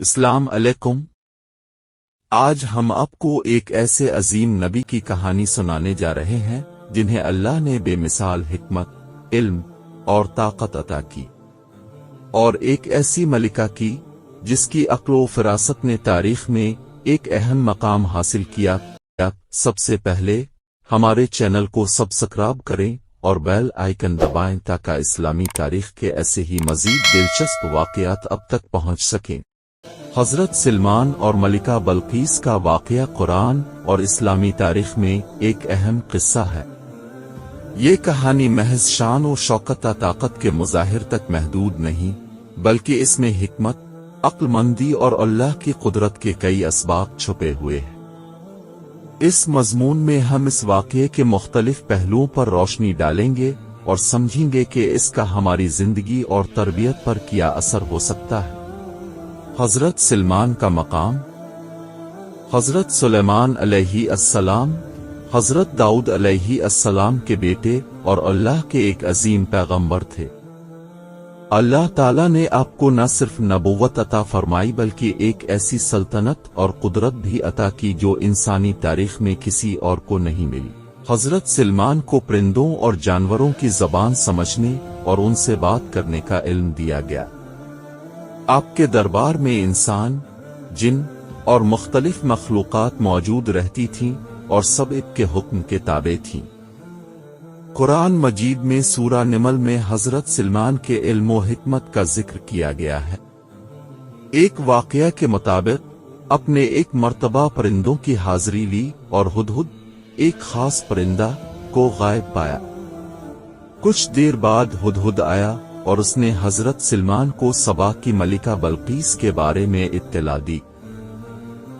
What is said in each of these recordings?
السلام علیکم۔ آج ہم آپ کو ایک ایسے عظیم نبی کی کہانی سنانے جا رہے ہیں جنہیں اللہ نے بے مثال حکمت، علم اور طاقت عطا کی، اور ایک ایسی ملکہ کی جس کی عقل و فراست نے تاریخ میں ایک اہم مقام حاصل کیا۔ سب سے پہلے ہمارے چینل کو سبسکرائب کریں اور بیل آئیکن دبائیں تاکہ اسلامی تاریخ کے ایسے ہی مزید دلچسپ واقعات اب تک پہنچ سکیں۔ حضرت سلمان اور ملکہ بلقیس کا واقعہ قرآن اور اسلامی تاریخ میں ایک اہم قصہ ہے۔ یہ کہانی محض شان و شوکت طاقت کے مظاہر تک محدود نہیں، بلکہ اس میں حکمت، عقل مندی اور اللہ کی قدرت کے کئی اسباق چھپے ہوئے ہیں۔ اس مضمون میں ہم اس واقعے کے مختلف پہلوؤں پر روشنی ڈالیں گے اور سمجھیں گے کہ اس کا ہماری زندگی اور تربیت پر کیا اثر ہو سکتا ہے۔ حضرت سلمان کا مقام۔ حضرت سلیمان علیہ السلام حضرت داؤد علیہ السلام کے بیٹے اور اللہ کے ایک عظیم پیغمبر تھے۔ اللہ تعالیٰ نے آپ کو نہ صرف نبوت عطا فرمائی بلکہ ایک ایسی سلطنت اور قدرت بھی عطا کی جو انسانی تاریخ میں کسی اور کو نہیں ملی۔ حضرت سلمان کو پرندوں اور جانوروں کی زبان سمجھنے اور ان سے بات کرنے کا علم دیا گیا۔ آپ کے دربار میں انسان، جن اور مختلف مخلوقات موجود رہتی تھیں اور سب آپ کے حکم کے تابع تھیں۔ قرآن مجید میں سورہ نمل میں حضرت سلمان کے علم و حکمت کا ذکر کیا گیا ہے۔ ایک واقعہ کے مطابق اپنے ایک مرتبہ پرندوں کی حاضری لی اور ہدہد، ایک خاص پرندہ، کو غائب پایا۔ کچھ دیر بعد ہدہد آیا اور اس نے حضرت سلمان کو سبا کی ملکہ بلقیس کے بارے میں اطلاع دی۔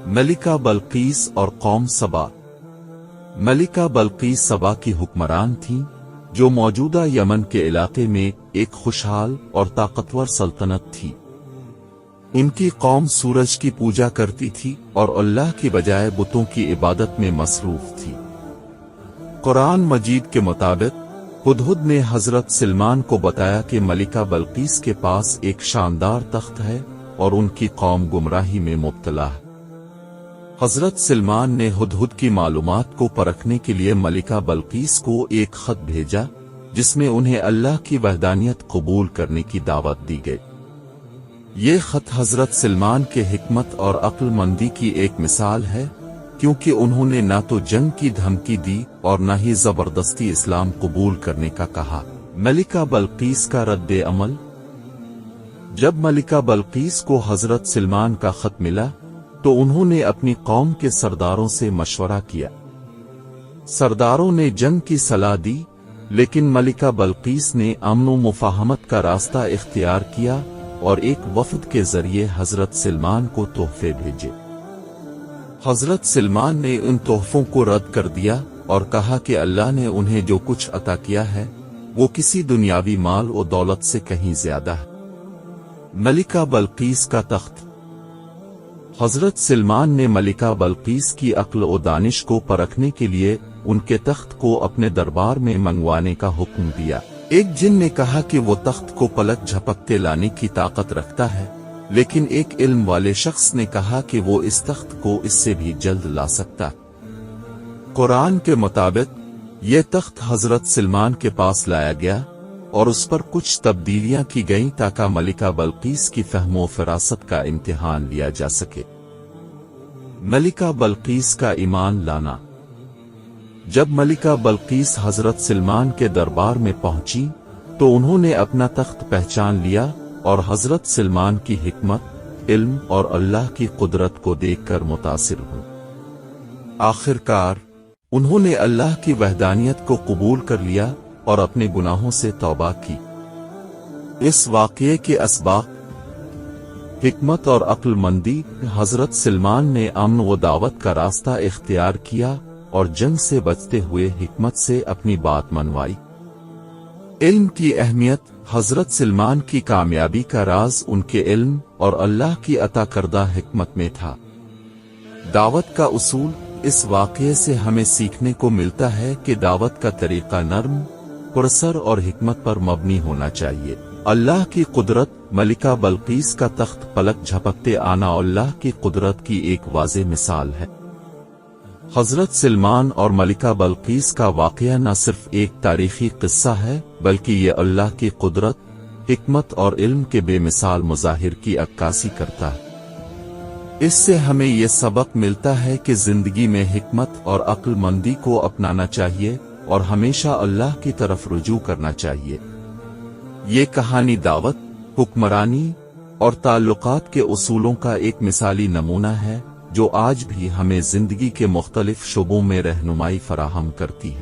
ملکہ بلقیس اور قوم سبا۔ ملکہ بلقیس سبا کی حکمران تھیں، جو موجودہ یمن کے علاقے میں ایک خوشحال اور طاقتور سلطنت تھی۔ ان کی قوم سورج کی پوجا کرتی تھی اور اللہ کی بجائے بتوں کی عبادت میں مصروف تھی۔ قرآن مجید کے مطابق ہدہد نے حضرت سلمان کو بتایا کہ ملکہ بلقیس کے پاس ایک شاندار تخت ہے اور ان کی قوم گمراہی میں مبتلا ہے۔ حضرت سلمان نے ہدہد کی معلومات کو پرکھنے کے لیے ملکہ بلقیس کو ایک خط بھیجا جس میں انہیں اللہ کی وحدانیت قبول کرنے کی دعوت دی گئی۔ یہ خط حضرت سلمان کے حکمت اور عقل مندی کی ایک مثال ہے، کیونکہ انہوں نے نہ تو جنگ کی دھمکی دی اور نہ ہی زبردستی اسلام قبول کرنے کا کہا۔ ملکہ بلقیس کا رد عمل۔ جب ملکہ بلقیس کو حضرت سلمان کا خط ملا تو انہوں نے اپنی قوم کے سرداروں سے مشورہ کیا۔ سرداروں نے جنگ کی صلاح دی، لیکن ملکہ بلقیس نے امن و مفاہمت کا راستہ اختیار کیا اور ایک وفد کے ذریعے حضرت سلمان کو تحفے بھیجے۔ حضرت سلمان نے ان تحفوں کو رد کر دیا اور کہا کہ اللہ نے انہیں جو کچھ عطا کیا ہے وہ کسی دنیاوی مال و دولت سے کہیں زیادہ ہے۔ ملکہ بلقیس کا تخت۔ حضرت سلمان نے ملکہ بلقیس کی عقل و دانش کو پرکھنے کے لیے ان کے تخت کو اپنے دربار میں منگوانے کا حکم دیا۔ ایک جن نے کہا کہ وہ تخت کو پلک جھپکتے لانے کی طاقت رکھتا ہے، لیکن ایک علم والے شخص نے کہا کہ وہ اس تخت کو اس سے بھی جلد لا سکتا۔ قرآن کے مطابق یہ تخت حضرت سلمان کے پاس لایا گیا اور اس پر کچھ تبدیلیاں کی گئیں تاکہ ملکہ بلقیس کی فہم و فراست کا امتحان لیا جا سکے۔ ملکہ بلقیس کا ایمان لانا۔ جب ملکہ بلقیس حضرت سلمان کے دربار میں پہنچی تو انہوں نے اپنا تخت پہچان لیا اور حضرت سلمان کی حکمت، علم اور اللہ کی قدرت کو دیکھ کر متاثر ہوئے۔ آخر کار انہوں نے اللہ کی وحدانیت کو قبول کر لیا اور اپنے گناہوں سے توبہ کی۔ اس واقعے کے اسباق: حکمت اور عقل مندی۔ حضرت سلمان نے امن و دعوت کا راستہ اختیار کیا اور جنگ سے بچتے ہوئے حکمت سے اپنی بات منوائی۔ علم کی اہمیت۔ حضرت سلمان کی کامیابی کا راز ان کے علم اور اللہ کی عطا کردہ حکمت میں تھا۔ دعوت کا اصول۔ اس واقعے سے ہمیں سیکھنے کو ملتا ہے کہ دعوت کا طریقہ نرم، پرسر اور حکمت پر مبنی ہونا چاہیے۔ اللہ کی قدرت، ملکہ بلقیس کا تخت پلک جھپکتے آنا اللہ کی قدرت کی ایک واضح مثال ہے۔ حضرت سلمان اور ملکہ بلقیس کا واقعہ نہ صرف ایک تاریخی قصہ ہے بلکہ یہ اللہ کی قدرت، حکمت اور علم کے بے مثال مظاہر کی عکاسی کرتا ہے۔ اس سے ہمیں یہ سبق ملتا ہے کہ زندگی میں حکمت اور عقل مندی کو اپنانا چاہیے اور ہمیشہ اللہ کی طرف رجوع کرنا چاہیے۔ یہ کہانی دعوت، حکمرانی اور تعلقات کے اصولوں کا ایک مثالی نمونہ ہے جو آج بھی ہمیں زندگی کے مختلف شعبوں میں رہنمائی فراہم کرتی ہے۔